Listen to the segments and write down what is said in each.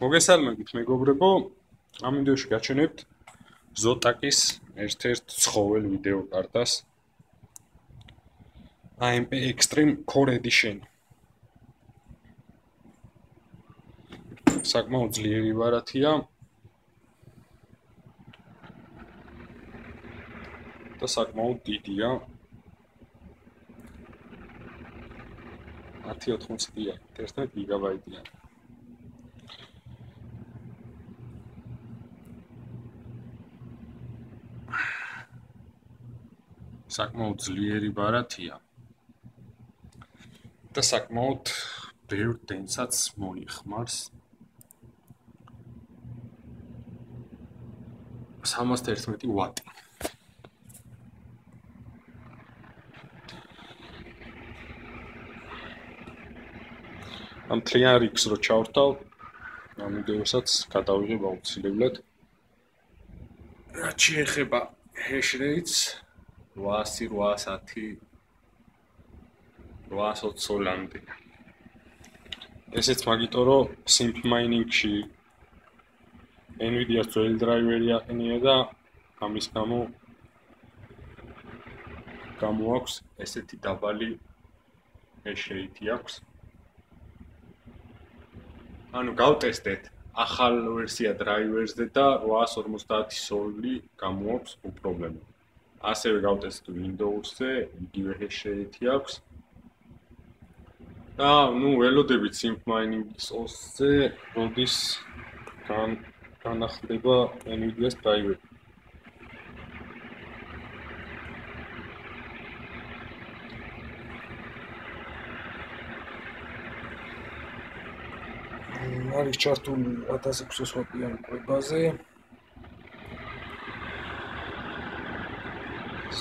მოგესალმებით მეგობრებო, ამ ვიდეოში გაჩვენებთ Zotac-ის ერთ-ერთ ცხოველ ვიდეო კარტას AMP Extreme Core Edition. საკმაოდ ძლიერი ბარათია და საკმაოდ დიდია. 1080-ია, 11 გიგაბაიტია. საკმაოდ ძლიერი ბარათია და საკმაოდ ბევრ დენსაც მოიხმარს. 311 ვატი. ამ თლიან რიგს რო ჩავრთავ, ამ ვიდეოსაც გადავიღებ აუცილებლად. რაც შეეხება hash rates 800, 810, 820-ლამდე. ესეც მაგიტო რომ Simp Mining-ში NVIDIA-ს ძველი დრაივერი აყენია და ამის გამო გამოაქვს ესეთი დაბალი hash rate აქვს. ანუ გავტესტეთ ახალ ვერსია დრაივერზე და 850 სოლი გამოაქვს უპრობლემო. ასევე გავტესტეთ Windows-ზე, იგივე hash rate აქვს. და ველოდებით Simp Mining-ის OS-ზე, როდის განახლდება NVIDIA-ს დრაივერი. არის ჩართული 1600 ვატიან კვებაზე.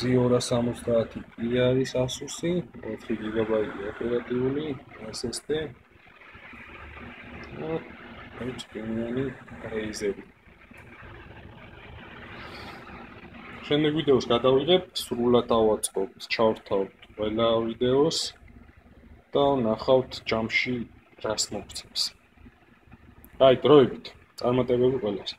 Z270i არის Asus-ი, 4 გიგაბაიტი ოპერატიული SSD. არის პრემიუმი Razer-ი. შემდეგ ვიდეოს გადავიღებ, სრულად ავაწყობთ, ჩავრთავთ ყველა ვიდეოს და ნახავთ ჯამში რას მოგწევს. აი, დროებით, წარმატებები ყველას.